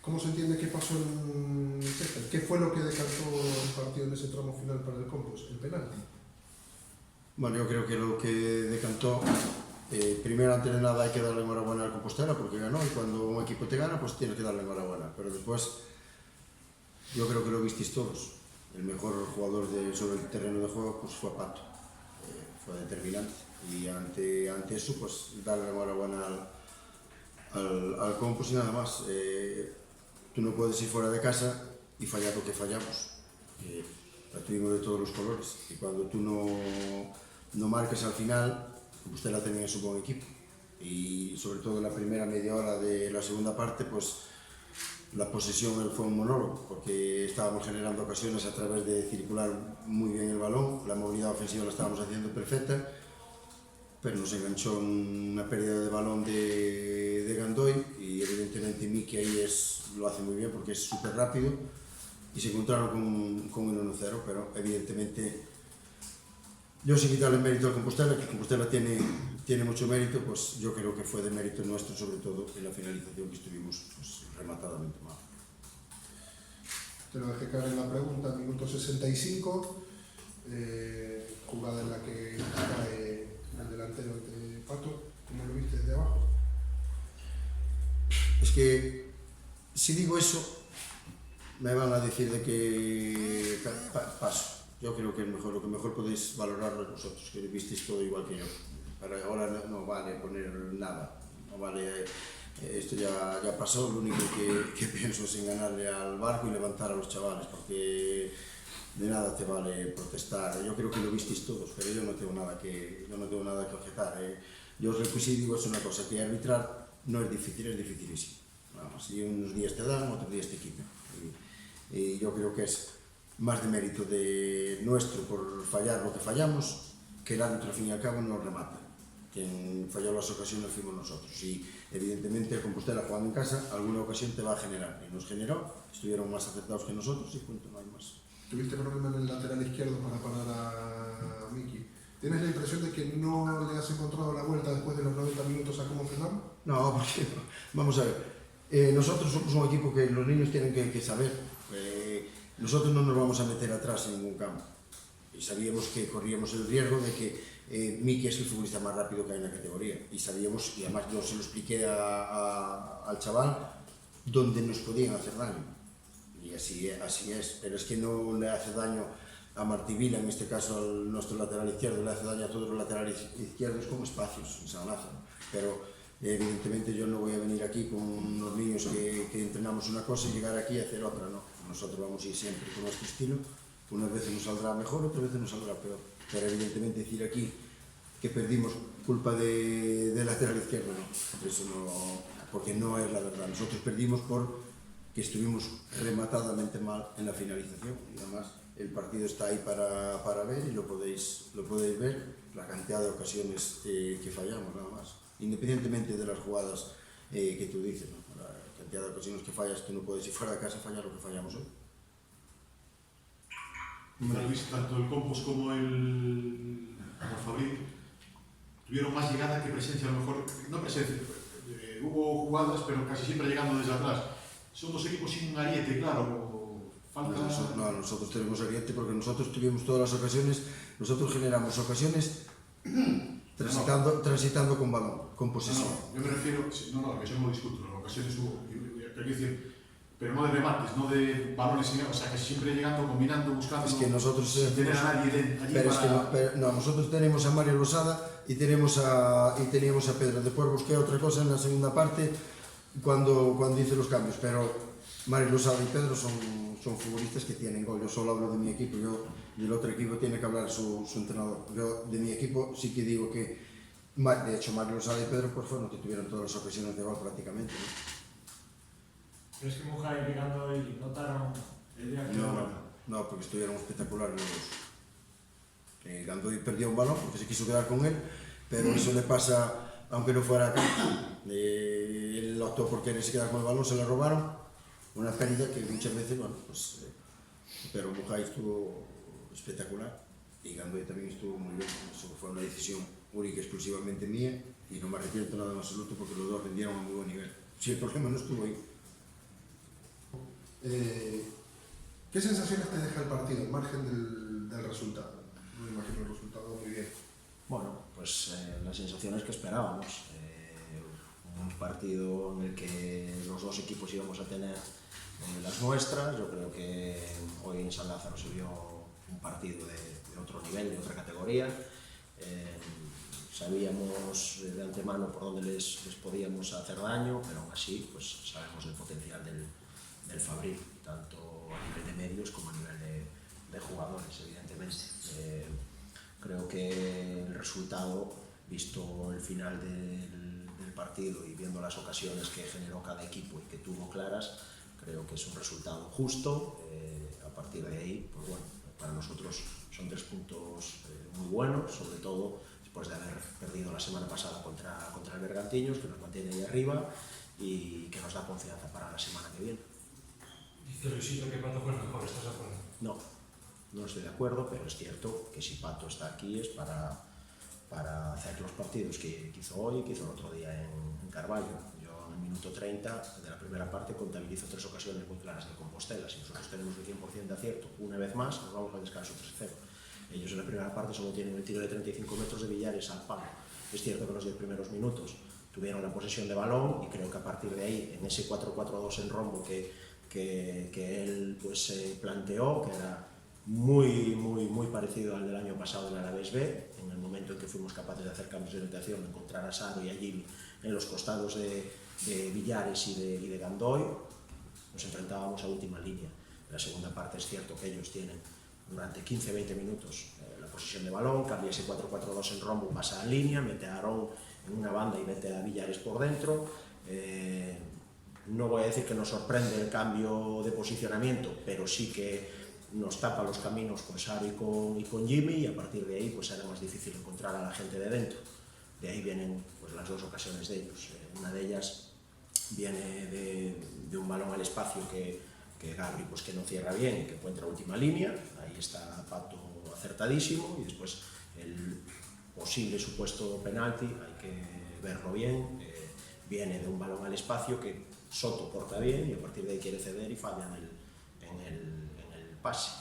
¿Cómo se entiende qué pasó en César? ¿Qué fue lo que decantó el partido en ese tramo final para el Compos? ¿El penalti? Bueno, yo creo que lo que decantó, primero antes de nada hay que darle enhorabuena al Compostela porque ganó, y cuando un equipo te gana pues tienes que darle enhorabuena, pero después yo creo que lo visteis todos. El mejor jugador sobre el terreno de juego pues fue Pato, fue determinante, y ante eso pues darle enhorabuena al Compos y nada más. Tú no puedes ir fuera de casa y fallar lo que fallamos. La tuvimos de todos los colores, y cuando tú no marques al final, Compostela también es un buen equipo, y sobre todo en la primera media hora de la segunda parte pues la posesión fue un monólogo, porque estábamos generando ocasiones a través de circular muy bien el balón, la movilidad ofensiva la estábamos haciendo perfecta, pero nos enganchó una pérdida de balón de Gandoy, y evidentemente Miki ahí lo hace muy bien porque es súper rápido, y se encontraron con un 1-0, pero evidentemente yo, sin quitarle mérito al Compostela, que el Compostela tiene mucho mérito, pues yo creo que fue de mérito nuestro, sobre todo en la finalización, que estuvimos pues rematadamente mal. Te lo dejé caer en la pregunta, minuto 65, jugada en la que cae el delantero de Pato. ¿Cómo lo viste desde abajo? Es que si digo eso me van a decir de que paso. Yo creo que lo que mejor podéis valorarlo es vosotros, que visteis todo igual que yo. Pero ahora no vale poner nada, no vale, esto ya pasó. Lo único que pienso es en ganarle al Barco y levantar a los chavales, porque de nada te vale protestar. Yo creo que lo visteis todos, pero yo no tengo nada que objetar. Yo os digo es una cosa, que arbitrar no es difícil, es dificilísimo. Vamos, y unos días te dan, otros días te quitan. Y yo creo que es más de mérito de nuestro por fallar lo que fallamos, que el árbitro al fin y al cabo nos remata. Quien falló las ocasiones fuimos nosotros, y evidentemente el Compostela jugando en casa alguna ocasión te va a generar, y nos generó, estuvieron más acertados que nosotros y punto, no hay más. ¿Tuviste problema en el lateral izquierdo para parar a Miki? ¿Tienes la impresión de que no le has encontrado la vuelta después de los 90 minutos a cómo frenamos? No, porque vamos a ver, nosotros somos un equipo que los niños tienen que saber. Nosotros no nos vamos a meter atrás en ningún campo, y sabíamos que corríamos el riesgo de que Miki es el futbolista más rápido que hay en la categoría, y sabíamos, y además yo se lo expliqué al chaval, dónde nos podían hacer daño, y así es, pero es que no le hace daño a Martí Vila, en este caso al nuestro lateral izquierdo, le hace daño a todos los laterales izquierdos con espacios en San Lázaro, pero evidentemente yo no voy a venir aquí con unos niños que entrenamos una cosa y llegar aquí a hacer otra, no. Nosotros vamos a ir siempre con nuestro estilo, unas veces nos saldrá mejor, otras veces nos saldrá peor, pero evidentemente decir aquí que perdimos culpa de lateral izquierdo, no, eso no, porque no es la verdad. Nosotros perdimos porque estuvimos rematadamente mal en la finalización, y además el partido está ahí para ver, y lo podéis ver, la cantidad de ocasiones que fallamos, nada más, independientemente de las jugadas que tú dices, ¿no? La cantidad de ocasiones que fallas, que no puedes ir fuera de casa a fallar lo que fallamos hoy. Luis, tanto el Compos como el Fabril tuvieron más llegada que presencia, a lo mejor, no presencia, hubo jugadas, pero casi siempre llegando desde atrás. Son dos equipos sin un ariete, claro, falta... No, nosotros tenemos ariete porque nosotros tuvimos todas las ocasiones, nosotros generamos ocasiones transitando con balón, con posesión. Yo me refiero, que eso no lo discuto, en ocasiones hubo, pero no de remates, no de balones, o sea, que siempre llegando, combinando, buscando, es que nosotros sin tener a nadie allí pero nosotros tenemos a Mario Losada y teníamos a Pedro. Después busqué otra cosa en la segunda parte cuando hice los cambios, pero Mario Losada y Pedro son futbolistas que tienen gol. Yo solo hablo de mi equipo, y el otro equipo tiene que hablar su entrenador. Yo de mi equipo sí que digo que, de hecho, Mario Losada y Pedro pues fueron los que tuvieron todas las ocasiones de gol prácticamente, ¿no? ¿Crees que Mujay y Gandoy notaron el día que No, porque estuvieron espectaculares los dos. Gandoy perdió un balón porque se quiso quedar con él, pero eso le pasa aunque no fuera acá. Él optó por quererse quedar con el balón, se le robaron, una pérdida que muchas veces, bueno, pues... pero Mujay estuvo espectacular, y Gandoy también estuvo muy bien. Eso fue una decisión única y exclusivamente mía, y no me arrepiento nada en absoluto porque los dos rindieron a muy buen nivel. Si el problema no estuvo ahí. ¿Qué sensaciones te deja el partido, al margen del resultado? No me imagino el resultado muy bien. Bueno, pues las sensaciones que esperábamos. Un partido en el que los dos equipos íbamos a tener las nuestras. Yo creo que hoy en San Lázaro se vio un partido de otro nivel, de otra categoría. Sabíamos de antemano por dónde les podíamos hacer daño, pero aún así pues, sabemos el potencial del Fabril, tanto a nivel de medios como a nivel de jugadores, evidentemente. Creo que el resultado, visto el final del partido y viendo las ocasiones que generó cada equipo y que tuvo claras, creo que es un resultado justo. A partir de ahí, pues bueno, para nosotros son 3 puntos muy buenos, sobre todo después de haber perdido la semana pasada contra el Bergantiños, que nos mantiene ahí arriba y que nos da confianza para la semana que viene. Dice Luisito que Pato fue el mejor, ¿estás de acuerdo? No estoy de acuerdo, pero es cierto que si Pato está aquí es para hacer los partidos que hizo hoy, que hizo el otro día en Carballo. Yo en el minuto 30 de la primera parte contabilizo 3 ocasiones muy claras de Compostela. Si nosotros tenemos el 100% de acierto, una vez más, nos vamos al descanso 3-0. Ellos en la primera parte solo tienen el tiro de 35 metros de Villares al palo. Es cierto que los 10 primeros minutos tuvieron la posesión de balón y creo que a partir de ahí, en ese 4-4-2 en rombo que él pues, planteó, que era muy parecido al del año pasado en Alavés B, en el momento en que fuimos capaces de hacer cambios de orientación, encontrar a Saro y a Jimmy en los costados de Villares y de Gandoy, nos enfrentábamos a última línea. En la segunda parte es cierto que ellos tienen durante 15-20 minutos la posesión de balón, cambia ese 4-4-2 en rombo, pasa a línea, mete a Aarón en una banda y mete a Villares por dentro. No voy a decir que nos sorprende el cambio de posicionamiento, pero sí que nos tapa los caminos con Saro y con Jimmy, y a partir de ahí pues era más difícil encontrar a la gente de dentro. De ahí vienen pues, las 2 ocasiones de ellos. Una de ellas viene de un balón al espacio que Gabri pues, que no cierra bien y que encuentra última línea. Ahí está Pato acertadísimo, y después el posible supuesto penalti, hay que verlo bien. Viene de un balón al espacio que Soto corta bien y a partir de ahí quiere ceder y falla en el pase.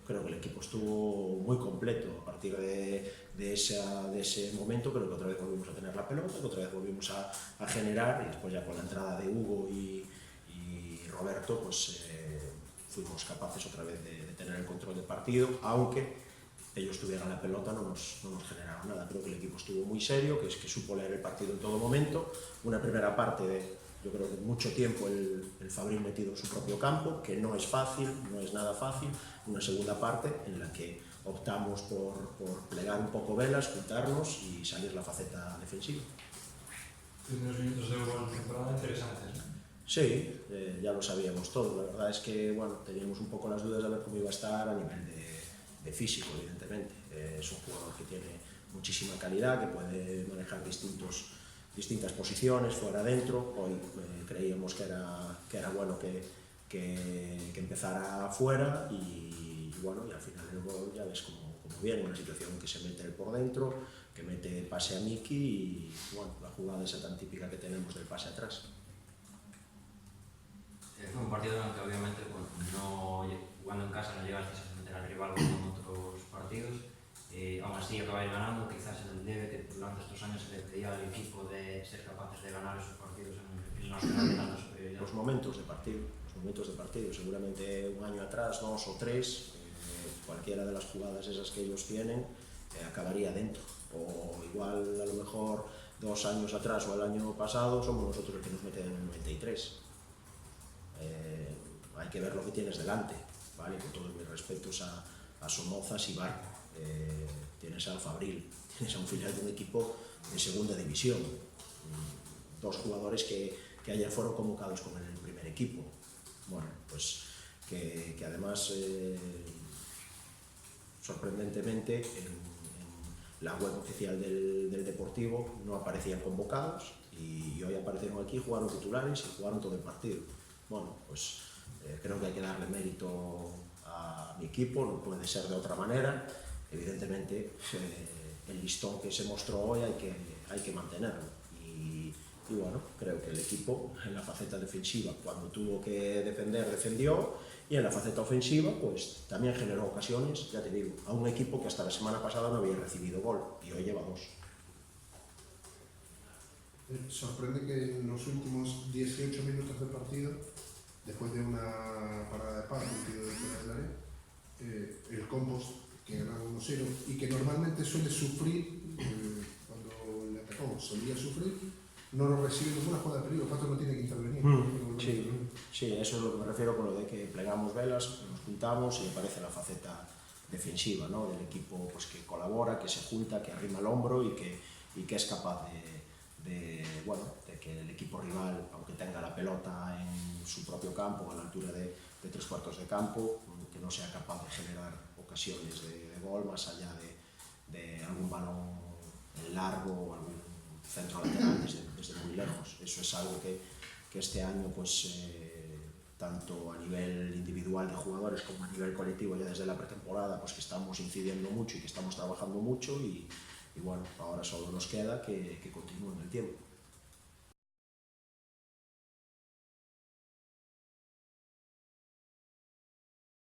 Creo que el equipo estuvo muy completo a partir de ese momento. Creo que otra vez volvimos a tener la pelota, que otra vez volvimos a generar, y después ya con la entrada de Hugo y Roberto pues fuimos capaces otra vez de tener el control del partido, aunque ellos tuvieran la pelota no nos generaron nada. Creo que el equipo estuvo muy serio, que supo leer el partido en todo momento. Una primera parte yo creo que mucho tiempo el Fabril metido en su propio campo, que no es fácil, no es nada fácil. Una segunda parte en la que optamos por plegar un poco velas, juntarnos y salir la faceta defensiva. Unos minutos de buena temporada interesantes, ¿no? Sí, ya lo sabíamos todo. La verdad es que bueno, teníamos un poco las dudas de ver cómo iba a estar a nivel de físico, evidentemente. Es un jugador que tiene muchísima calidad, que puede manejar distintas posiciones, fuera, dentro. Hoy creíamos que era bueno que empezara fuera y bueno, y al final el gol ya ves cómo viene, una situación que se mete él por dentro, que mete pase a Miki y bueno, la jugada esa tan típica que tenemos del pase atrás. Fue un partido en el que obviamente jugando en casa no llegasteis a meter al rival como en otros partidos. Aún así acabáis ganando, quizás en el debe que durante estos años se le pedía al equipo de ser capaces de ganar esos partidos en el nacional de tanta superioridad. Los momentos de partido, seguramente un año atrás, 2 o 3, cualquiera de las jugadas esas que ellos tienen acabaría dentro, o igual a lo mejor 2 años atrás o el año pasado somos nosotros los que nos meten en el 93. Hay que ver lo que tienes delante, ¿vale? Con todos mis respetos a Somozas y Barco. Tienes al Fabril, tienes a un filial de un equipo de segunda división, 2 jugadores que ayer fueron convocados con el primer equipo. Bueno, pues que además sorprendentemente en la web oficial del Deportivo no aparecían convocados y hoy aparecieron aquí, jugaron titulares y jugaron todo el partido. Bueno, pues creo que hay que darle mérito a mi equipo, no puede ser de otra manera. Evidentemente el listón que se mostró hoy hay que mantenerlo y y bueno, creo que el equipo en la faceta defensiva, cuando tuvo que defender, defendió, y en la faceta ofensiva, pues también generó ocasiones, ya te digo, a un equipo que hasta la semana pasada no había recibido gol, y hoy lleva 2. Sorprende que en los últimos 18 minutos del partido, después de una parada de paz, un tiro de fuera del área, el Compost, que ganaba 1-0 y que normalmente suele sufrir cuando le atacó, solía sufrir, no lo recibe ninguna jugada de peligro. Pato no tiene que intervenir. Sí, eso es lo que me refiero con lo de que plegamos velas, nos juntamos y aparece la faceta defensiva, ¿no? Del equipo, pues, que colabora, que se junta, que arrima el hombro y que es capaz bueno, de que el equipo rival, aunque tenga la pelota en su propio campo, a la altura de 3/4 de campo, que no sea capaz de generar ocasiones de gol más allá de algún balón largo o algún centro lateral desde muy lejos. Eso es algo que este año, pues, tanto a nivel individual de jugadores como a nivel colectivo, ya desde la pretemporada, pues que estamos incidiendo mucho y que estamos trabajando mucho y bueno, ahora solo nos queda que continúe en el tiempo.